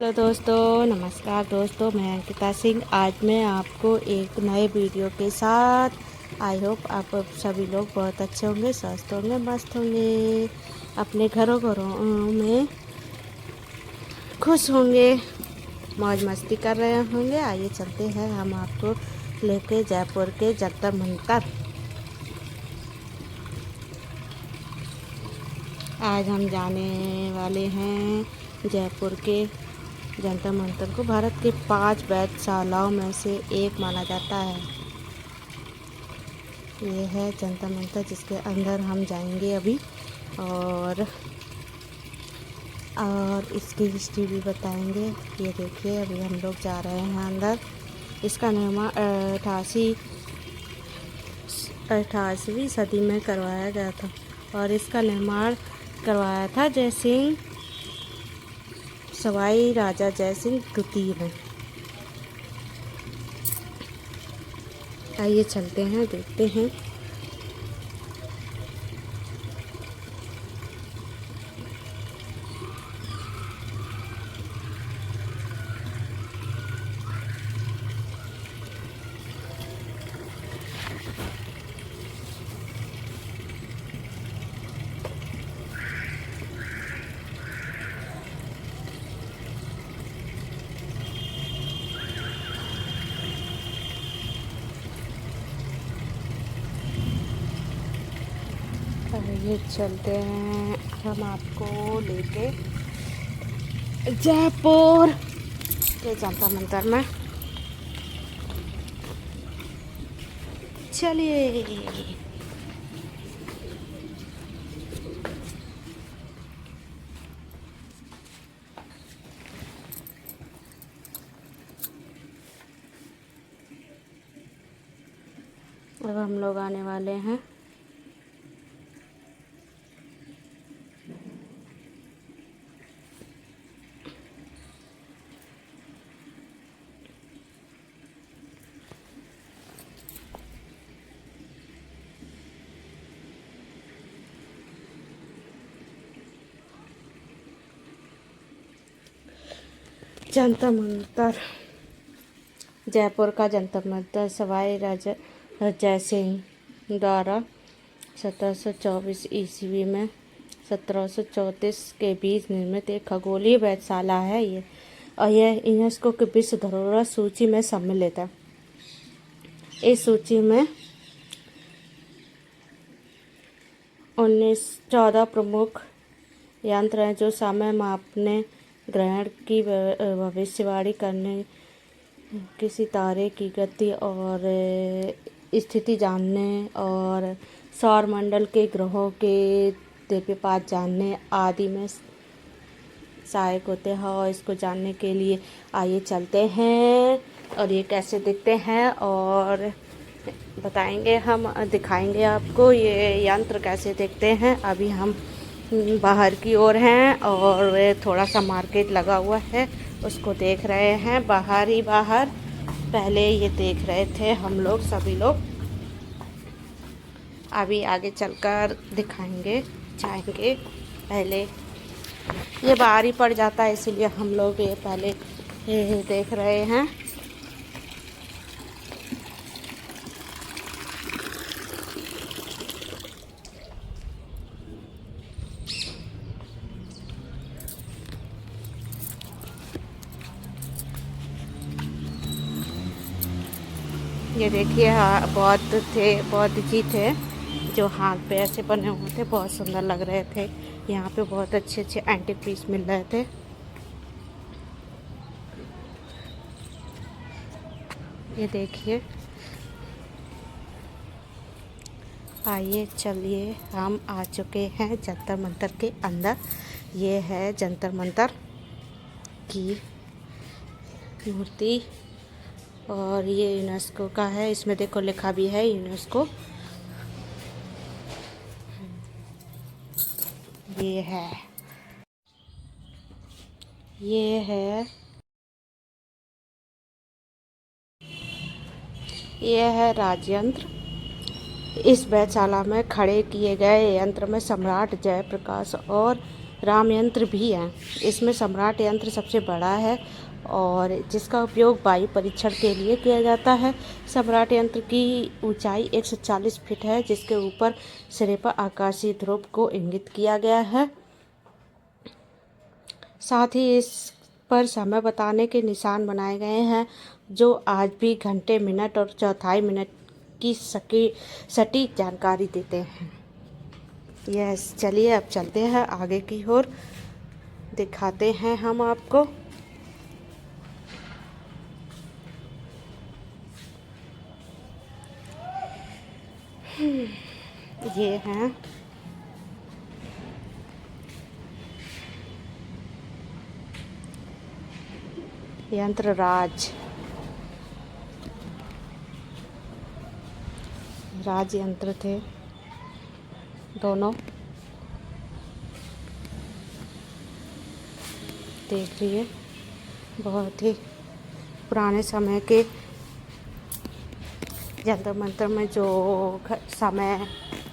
Hello दोस्तों, नमस्कार दोस्तों। मैं अंकिता सिंह। आज मैं आपको एक नए वीडियो के साथ आई होप आप सभी लोग बहुत अच्छे होंगे, स्वस्थ होंगे, मस्त होंगे, अपने घरों घरों में खुश होंगे, मौज मस्ती कर रहे होंगे। आइए चलते हैं हम आपको लेके जयपुर के जंतर मंतर। आज हम जाने वाले हैं जयपुर के जंतर मंतर को। भारत के 5 वेधशालाओं में से एक माना जाता है। ये है जंतर मंतर जिसके अंदर हम जाएंगे अभी और इसकी हिस्ट्री भी बताएंगे। ये देखिए, अभी हम लोग जा रहे हैं अंदर। इसका निर्माण 88वीं सदी में करवाया गया था और इसका निर्माण करवाया था जयसिंह सवाई राजा जयसिंह द्वितीय ने। आइए चलते हैं, देखते हैं। आइए चलते हैं हम आपको लेके जयपुर के जंतर मंतर में। चलिए। अब हम लोग आने वाले हैं जंतर मंतर। जयपुर का जंतर मंतर सवाई राजा जयसिंह द्वारा 1724 ईस्वी में 1734 के बीच निर्मित एक खगोलीय वेधशाला है ये, और यह यूनेस्को के विश्व धरोहर सूची में सम्मिलित है। इस सूची में 14 प्रमुख यंत्र हैं जो समय मापने, ग्रहण की भविष्यवाणी करने, किसी तारे की गति और स्थिति जानने और सौर मंडल के ग्रहों के दिव्यपात जानने आदि में सहायक होते हैं। और इसको जानने के लिए आइए चलते हैं और ये कैसे दिखते हैं और बताएंगे, हम दिखाएंगे आपको ये यंत्र कैसे दिखते हैं। अभी हम बाहर की ओर हैं और थोड़ा सा मार्केट लगा हुआ है, उसको देख रहे हैं बाहर ही बाहर। पहले ये देख रहे थे हम लोग सभी लोग, अभी आगे चलकर दिखाएंगे जाएंगे। पहले ये बाहर ही पड़ जाता है, इसीलिए हम लोग ये पहले ये देख रहे हैं। ये देखिए, बौद्ध जी थे जो हाथ पे ऐसे बने हुए थे, बहुत सुंदर लग रहे थे। यहाँ पे बहुत अच्छे अच्छे एंटीक पीस मिल रहे थे। ये देखिए। आइए चलिए, हम आ चुके हैं जंतर मंतर के अंदर। ये है जंतर मंतर की मूर्ति और ये यूनेस्को का है। इसमें देखो लिखा भी है यूनेस्को। ये है ये है राजयंत्र। इस वेधशाला में खड़े किए गए यंत्र में सम्राट जयप्रकाश और राम यंत्र भी है। इसमें सम्राट यंत्र सबसे बड़ा है और जिसका उपयोग वायु परीक्षण के लिए किया जाता है। सम्राट यंत्र की ऊंचाई 140 फीट है, जिसके ऊपर सिरे पर आकाशीय ध्रुव को इंगित किया गया है। साथ ही इस पर समय बताने के निशान बनाए गए हैं, जो आज भी घंटे, मिनट और चौथाई मिनट की सटीक जानकारी देते हैं। यस, चलिए अब चलते हैं आगे की ओर, दिखाते हैं हम आपको। ये हैं यंत्र राज यंत्र थे दोनों। देखिए, बहुत ही पुराने समय के जंतर मंतर में जो समय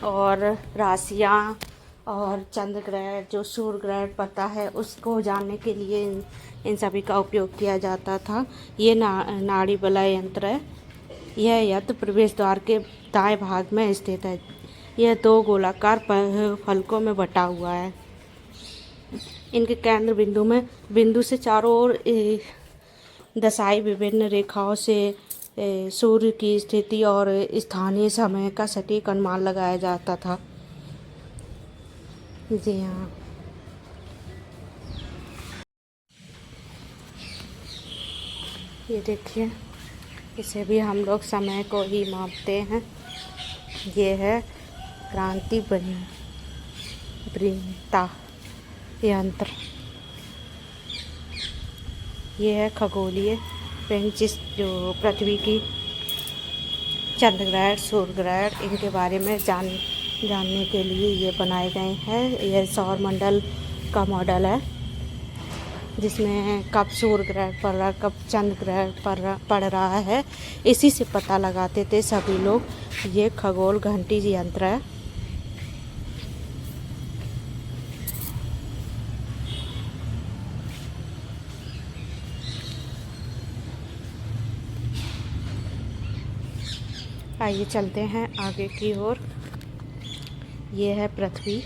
और राशियाँ और चंद्र ग्रहण, जो सूर्य ग्रहण पड़ता है, उसको जानने के लिए इन सभी का उपयोग किया जाता था। ये नाड़ी वलय यंत्र है। यह यंत्र प्रवेश द्वार के दाएं भाग में स्थित है। यह 2 गोलाकार फलकों में बटा हुआ है। इनके केंद्र बिंदु से चारों ओर दशाई विभिन्न रेखाओं से सूर्य की स्थिति और स्थानीय समय का सटीक अनुमान लगाया जाता था। जी हाँ, ये देखिए, इसे भी हम लोग समय को ही मापते हैं। ये है क्रांति वृत्ता यंत्र। ये है खगोलीय पिंड, जो पृथ्वी की चंद्र ग्रहण, सूर्य ग्रहण, इनके बारे में जानने के लिए ये बनाए गए हैं। यह सौर मंडल का मॉडल है, जिसमें कब सूर्य ग्रहण पड़ रहा, कब चंद्र ग्रहण पड़ रहा है, इसी से पता लगाते थे सभी लोग। ये खगोल घंटी यंत्र है। आइए चलते हैं आगे की ओर। ये है पृथ्वी।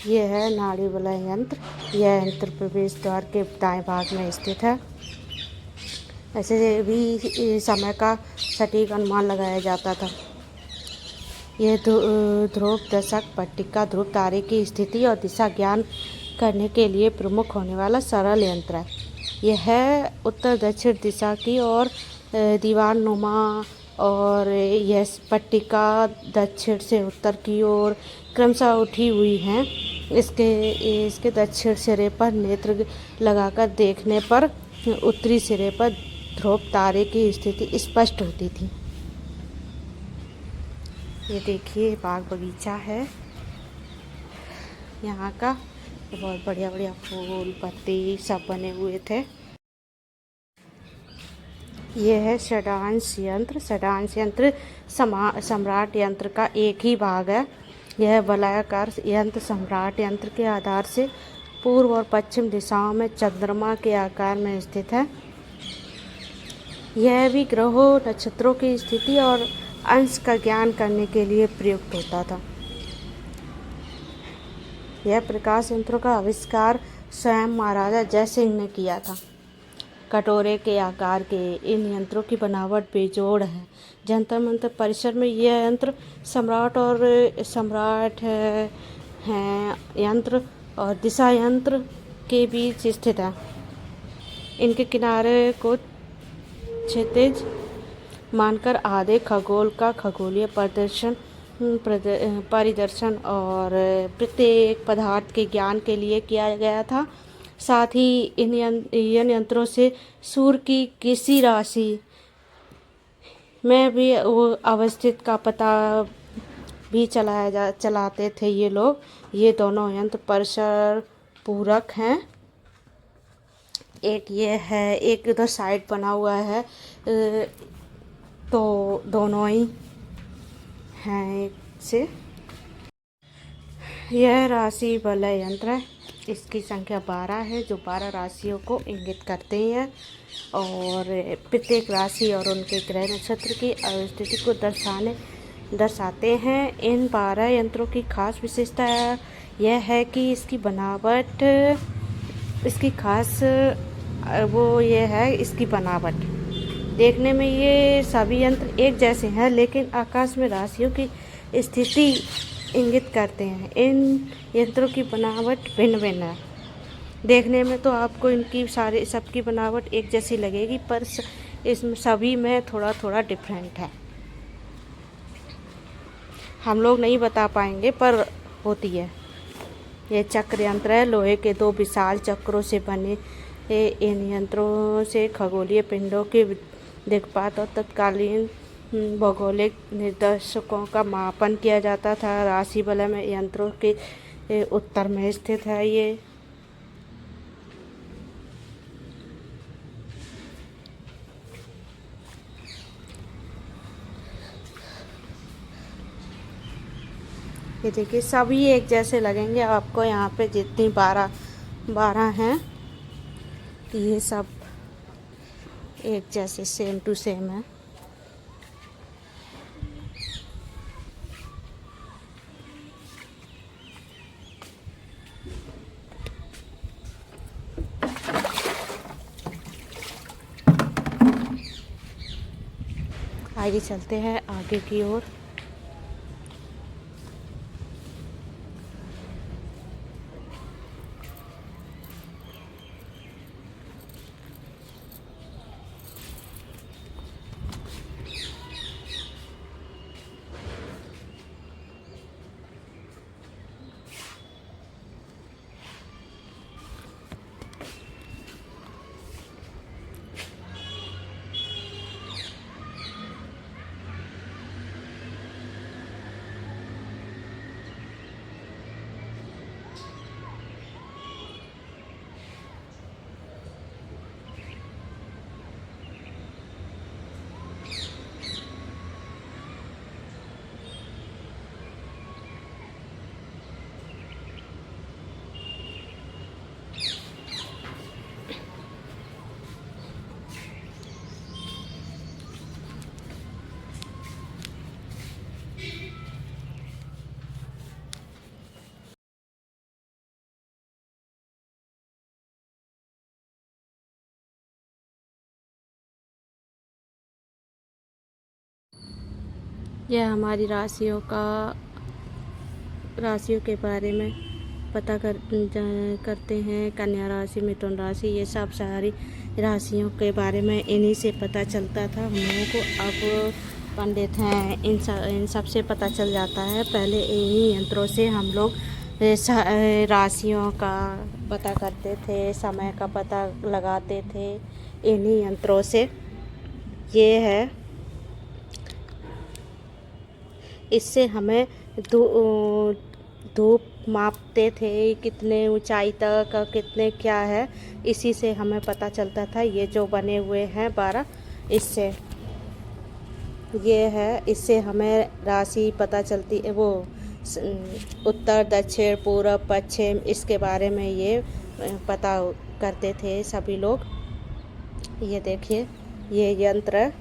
यह है नाड़ी वलय यंत्र। यह यंत्र प्रवेश द्वार के दाएं भाग में स्थित है। ऐसे भी समय का सटीक अनुमान लगाया जाता था। यह ध्रुव दशक पट्टिका ध्रुव तारे की स्थिति और दिशा ज्ञान करने के लिए प्रमुख होने वाला सरल यंत्र है। यह उत्तर दक्षिण दिशा की और दीवारनुमा, और यह पट्टिका दक्षिण से उत्तर की ओर क्रमशः उठी हुई हैं। इसके दक्षिण सिरे पर नेत्र लगाकर देखने पर उत्तरी सिरे पर ध्रुव तारे की स्थिति स्पष्ट होती थी। ये देखिए, बाग बगीचा है यहाँ का। बहुत बढ़िया बढ़िया फूल पत्ती सब बने हुए थे। ये है षडांश यंत्र। षडांश यंत्र सम्राट यंत्र का एक ही भाग है। यह वलयाकार यंत्र सम्राट यंत्र के आधार से पूर्व और पश्चिम दिशाओं में चंद्रमा के आकार में स्थित है। यह भी ग्रहों, नक्षत्रों की स्थिति और अंश का ज्ञान करने के लिए प्रयुक्त होता था। यह प्रकाश यंत्रों का आविष्कार स्वयं महाराजा जयसिंह ने किया था। कटोरे के आकार के इन यंत्रों की बनावट बेजोड़ है। जंतर मंतर परिसर में यह यंत्र सम्राट हैं यंत्र और दिशा यंत्र के बीच स्थित है। इनके किनारे को क्षैतिज मानकर आधे खगोल का खगोलीय परिदर्शन और प्रत्येक पदार्थ के ज्ञान के लिए किया गया था। साथ ही इन यंत्रों से सूर्य की किसी राशि में भी वो अवस्थित का पता भी चलाते थे ये लोग। ये दोनों यंत्र परस्पर पूरक हैं। एक ये है, एक इधर साइड बना हुआ है, तो दोनों ही हैं एक से। यह राशि वलय यंत्र है। इसकी संख्या 12 है, जो 12 राशियों को इंगित करते हैं और प्रत्येक राशि और उनके ग्रह नक्षत्र की स्थिति को दर्शाते हैं। इन 12 यंत्रों की खास विशेषता यह है कि इसकी बनावट, इसकी खास वो ये है इसकी बनावट। देखने में ये सभी यंत्र एक जैसे हैं, लेकिन आकाश में राशियों की स्थिति इंगित करते हैं। इन यंत्रों की बनावट भिन्न भिन्न है। देखने में तो आपको इनकी सबकी बनावट एक जैसी लगेगी, पर इसमें सभी में थोड़ा थोड़ा डिफरेंट है। हम लोग नहीं बता पाएंगे, पर होती है। ये चक्र यंत्र है। लोहे के 2 विशाल चक्रों से बने इन यंत्रों से खगोलीय पिंडों के दिक्पात और तत्कालीन भौगोलिक निर्देशकों का मापन किया जाता था। राशि वलय में यंत्रों के उत्तर में स्थित है ये देखिए सभी एक जैसे लगेंगे आपको। यहाँ पे जितनी 12 हैं, ये सब एक जैसे सेम टू सेम है। आगे चलते हैं आगे की ओर। यह हमारी राशियों के बारे में पता करते हैं। कन्या राशि, मिथुन राशि, ये सब सारी राशियों के बारे में इन्हीं से पता चलता था हम लोगों को। अब पंडित हैं, इन सब से पता चल जाता है। पहले इन्हीं यंत्रों से हम लोग राशियों का पता करते थे, समय का पता लगाते थे इन्हीं यंत्रों से। ये है, इससे हमें धूप मापते थे, कितने ऊंचाई तक कितने क्या है, इसी से हमें पता चलता था। ये जो बने हुए हैं 12, इससे ये है, इससे हमें राशि पता चलती है। वो उत्तर, दक्षिण, पूर्व, पश्चिम, इसके बारे में ये पता करते थे सभी लोग। ये देखिए, ये यंत्र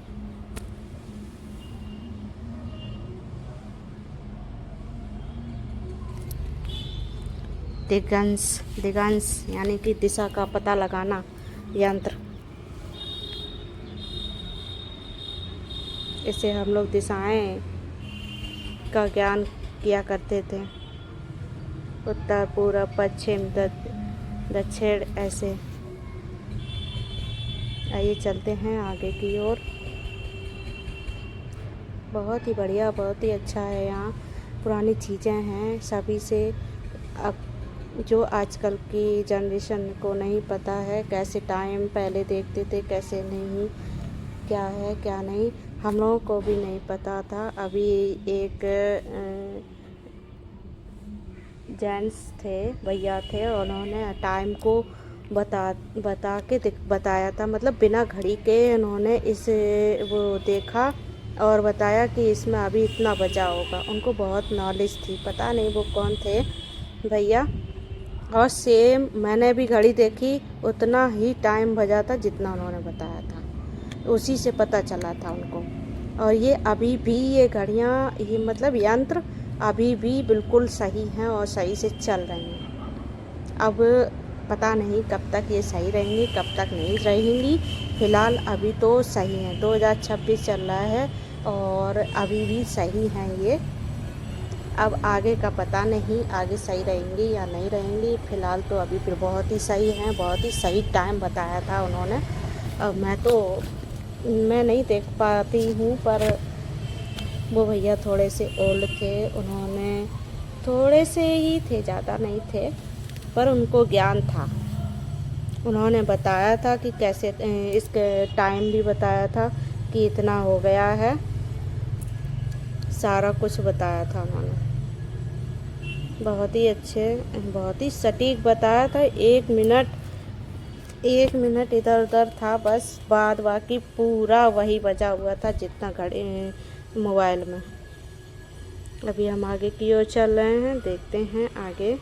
दिगंश यानी कि दिशा का पता लगाना यंत्र। इससे हम लोग दिशाएं का ज्ञान किया करते थे। उत्तर, पूर्व, पश्चिम, दक्षिण, ऐसे। आइए चलते हैं आगे की ओर। बहुत ही बढ़िया, बहुत ही अच्छा है। यहाँ पुरानी चीज़ें हैं सभी से, अब जो आजकल की जनरेशन को नहीं पता है। कैसे टाइम पहले देखते थे, कैसे नहीं, क्या है क्या नहीं, हम लोगों को भी नहीं पता था। अभी एक जेंट्स थे, भैया थे, उन्होंने टाइम को बताया था, मतलब बिना घड़ी के उन्होंने वो देखा और बताया कि इसमें अभी इतना बचा होगा। उनको बहुत नॉलेज थी, पता नहीं वो कौन थे भैया। और सेम मैंने भी घड़ी देखी, उतना ही टाइम बचा था जितना उन्होंने बताया था, उसी से पता चला था उनको। और ये अभी भी ये घड़ियाँ, ये मतलब यंत्र अभी भी बिल्कुल सही हैं और सही से चल रही हैं। अब पता नहीं कब तक ये सही रहेंगी, कब तक नहीं रहेंगी। फ़िलहाल अभी तो सही हैं, 2026 चल रहा है और अभी भी सही हैं ये। अब आगे का पता नहीं, आगे सही रहेंगी या नहीं रहेंगी। फ़िलहाल तो अभी फिर बहुत ही सही हैं, बहुत ही सही टाइम बताया था उन्होंने। अब मैं नहीं देख पाती हूँ, पर वो भैया थोड़े से ओल्ड थे, उन्होंने थोड़े से ही थे, ज़्यादा नहीं थे, पर उनको ज्ञान था। उन्होंने बताया था कि कैसे इसके टाइम भी बताया था कि इतना हो गया है, सारा कुछ बताया था उन्होंने। बहुत ही अच्छे, बहुत ही सटीक बताया था। एक मिनट इधर उधर था बस, बाद बाकी पूरा वही बचा हुआ था जितना घड़ी मोबाइल में। अभी हम आगे की ओर चल रहे हैं, देखते हैं आगे।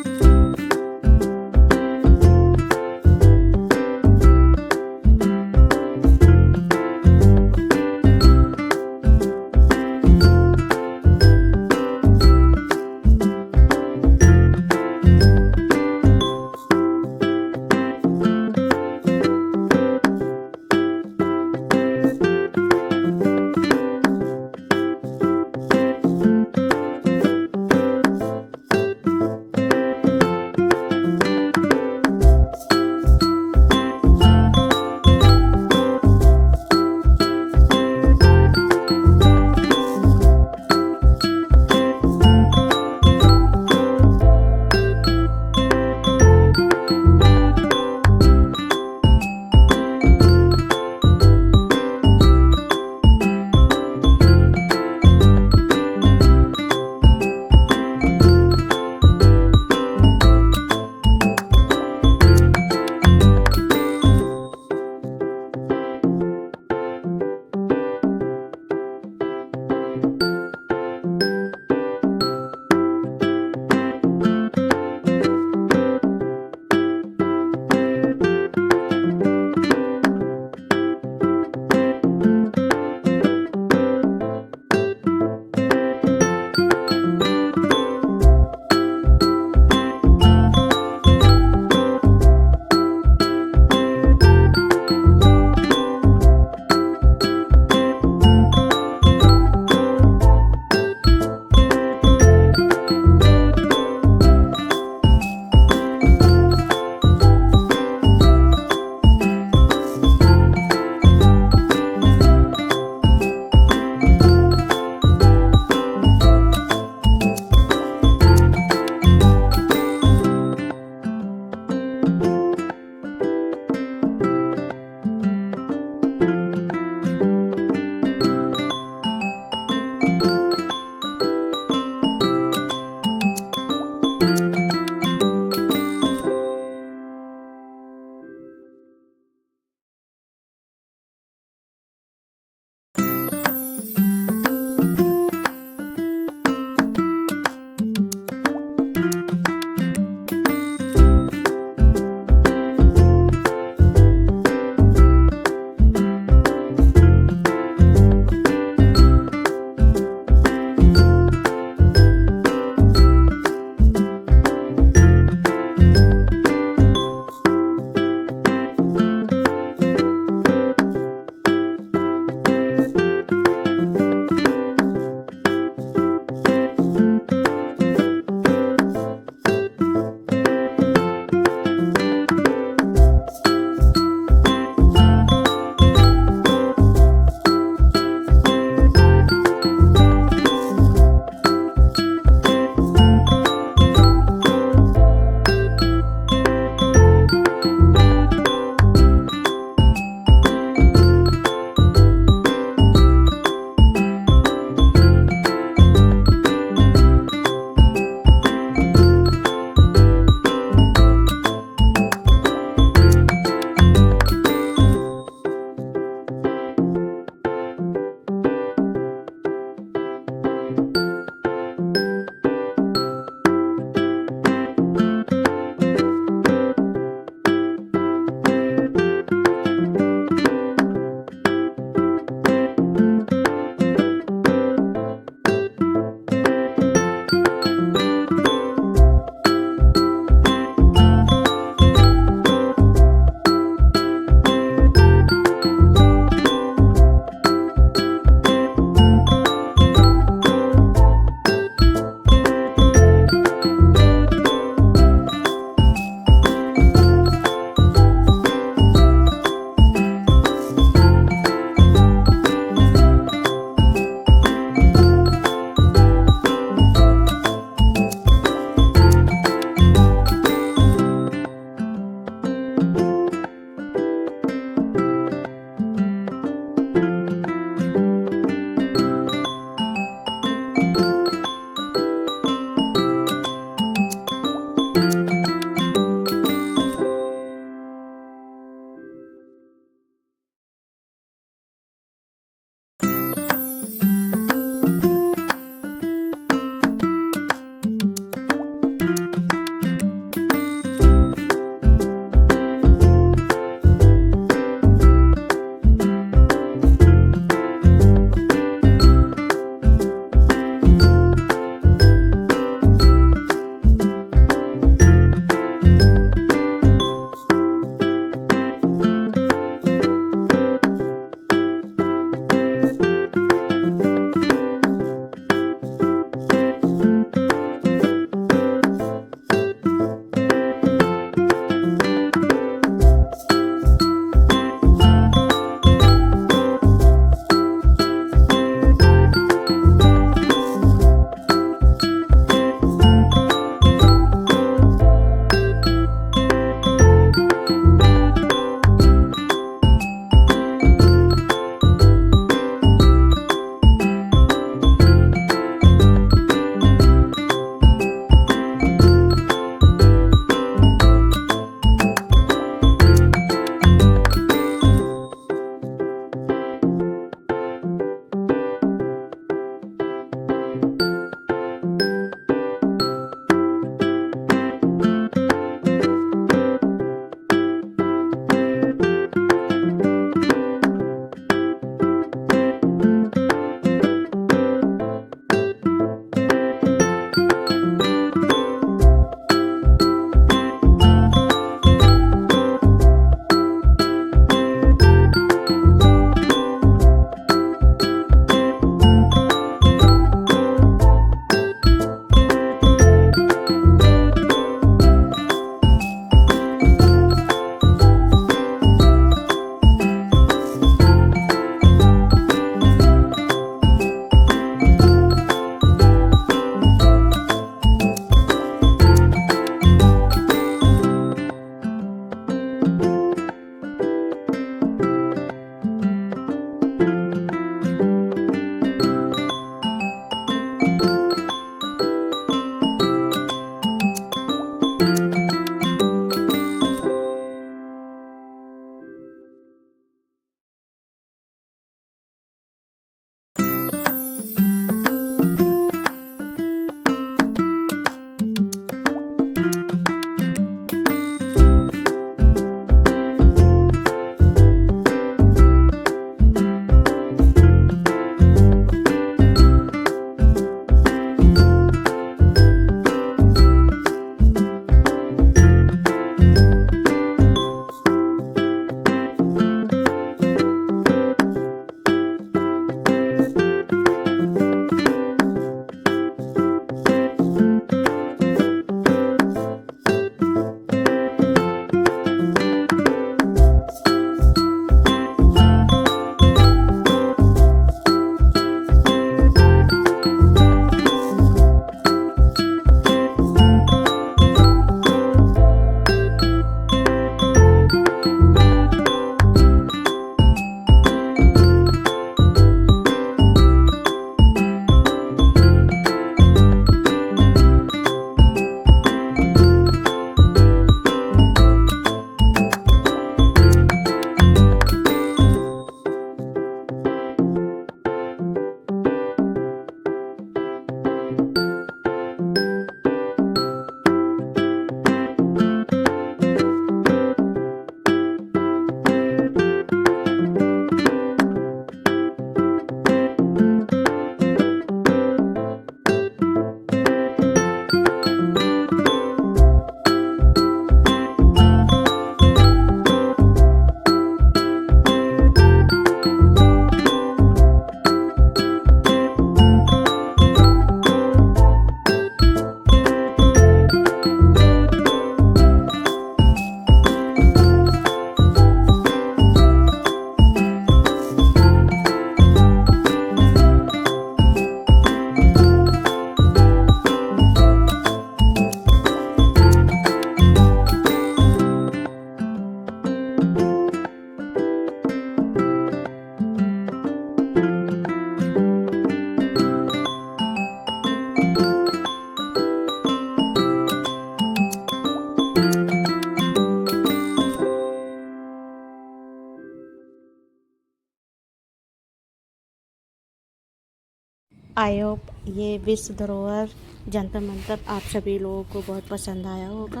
आई होप ये विश्व धरोहर जंतर मंतर आप सभी लोगों को बहुत पसंद आया होगा।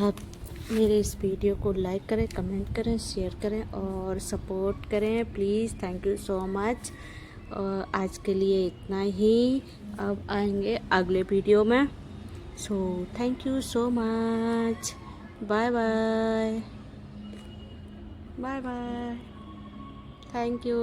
आप मेरे इस वीडियो को लाइक करें, कमेंट करें, शेयर करें और सपोर्ट करें please. Thank you so much. और आज के लिए इतना ही, अब आएंगे अगले वीडियो में। So thank you so much. Bye bye, bye bye, thank you.